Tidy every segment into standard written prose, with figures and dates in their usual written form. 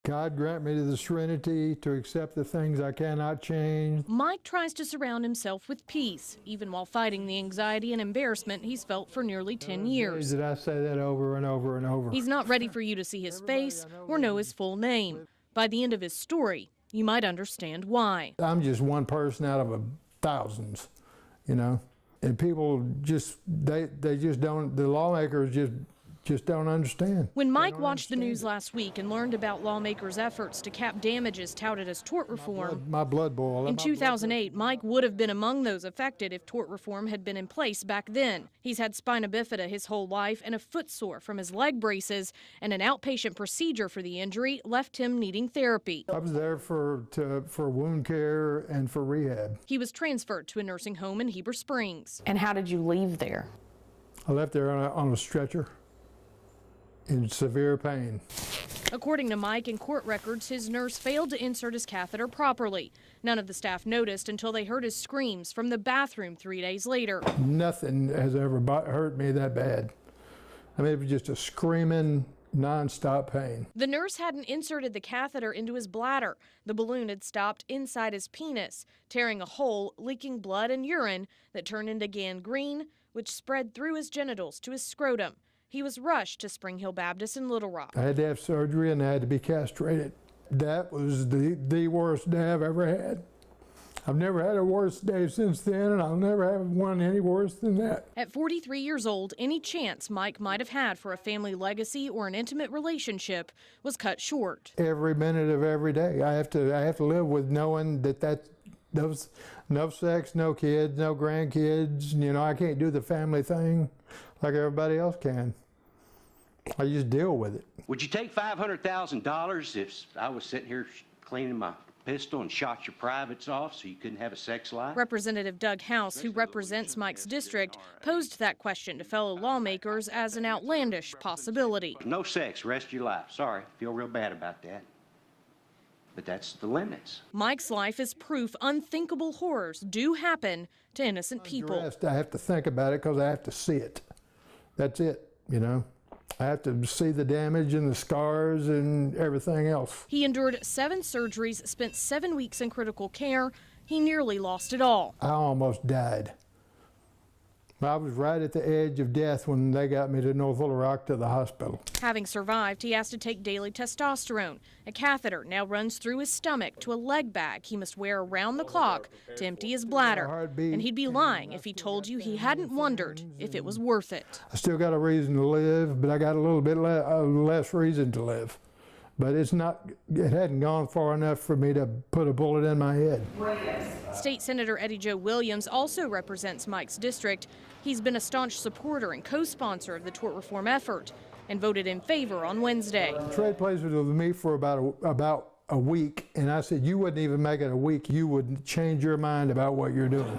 God grant me the serenity to accept the things I cannot change. Mike tries to surround himself with peace, even while fighting the anxiety and embarrassment he's felt for nearly 10 years. Did I say that over and over and over? He's not ready for you to see his face or know his full name. By the end of his story, you might understand why. I'm just one person out of thousands, you know, and people just, they just don't, the lawmakers just don't understand. When Mike watched the news last week and learned about lawmakers' efforts to cap damages touted as tort reform, My blood boiled. in 2008, Mike would have been among those affected if tort reform had been in place back then. He's had spina bifida his whole life and a foot sore from his leg braces, and an outpatient procedure for the injury left him needing therapy. I was there for wound care and for rehab. He was transferred to a nursing home in Heber Springs. And how did you leave there? I left there on a stretcher in severe pain. According to Mike, in court records, his nurse failed to insert his catheter properly. None of the staff noticed until they heard his screams from the bathroom 3 days later. Nothing has ever hurt me that bad. I mean, it was just a screaming, nonstop pain. The nurse hadn't inserted the catheter into his bladder. The balloon had stopped inside his penis, tearing a hole, leaking blood and urine that turned into gangrene, which spread through his genitals to his scrotum. He was rushed to Spring Hill Baptist in Little Rock. I had to have surgery and I had to be castrated. That was the worst day I've ever had. I've never had a worse day since then, and I'll never have one any worse than that. At 43 years old, any chance Mike might have had for a family legacy or an intimate relationship was cut short. Every minute of every day, I have to live with knowing those no sex, no kids, no grandkids. You know, I can't do the family thing like everybody else can. I just deal with it. Would you take $500,000 if I was sitting here cleaning my pistol and shot your privates off so you couldn't have a sex life? Representative Doug House, who represents Mike's district, posed that question to fellow lawmakers as an outlandish possibility. No sex, rest of your life. Sorry, feel real bad about that. But that's the limits. Mike's life is proof unthinkable horrors do happen to innocent people. I have to think about it because I have to see it. That's it, you know. I have to see the damage and the scars and everything else. He endured 7 surgeries, spent 7 weeks in critical care. He nearly lost it all. I almost died. I was right at the edge of death when they got me to North Little Rock to the hospital. Having survived, he has to take daily testosterone. A catheter now runs through his stomach to a leg bag he must wear around the clock to empty his bladder. And he'd be lying if he told you he hadn't wondered if it was worth it. I still got a reason to live, but I got a little bit less reason to live. But it hadn't gone far enough for me to put a bullet in my head. State Senator Eddie Joe Williams also represents Mike's district. He's been a staunch supporter and co-sponsor of the tort reform effort and voted in favor on Wednesday. Trade places with me for about a week, and I said, you wouldn't even make it a week. You would change your mind about what you're doing.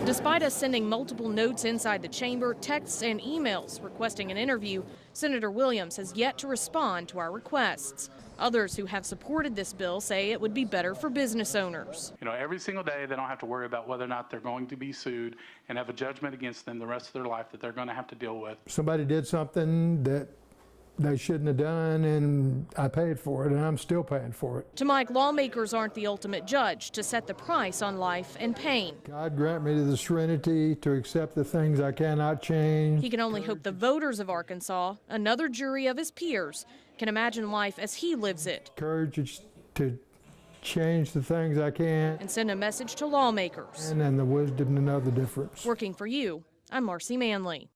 Despite us sending multiple notes inside the chamber, texts and emails requesting an interview, Senator Williams has yet to respond to our requests. Others who have supported this bill say it would be better for business owners. You know, every single day they don't have to worry about whether or not they're going to be sued and have a judgment against them the rest of their life that they're going to have to deal with. Somebody did something that they shouldn't have done, and I paid for it, and I'm still paying for it. To Mike, lawmakers aren't the ultimate judge to set the price on life and pain. God grant me the serenity to accept the things I cannot change. He can only hope the voters of Arkansas, another jury of his peers, can imagine life as he lives it. Courage to change the things I can. And send a message to lawmakers. And then the wisdom to know the difference. Working for you, I'm Marci Manley.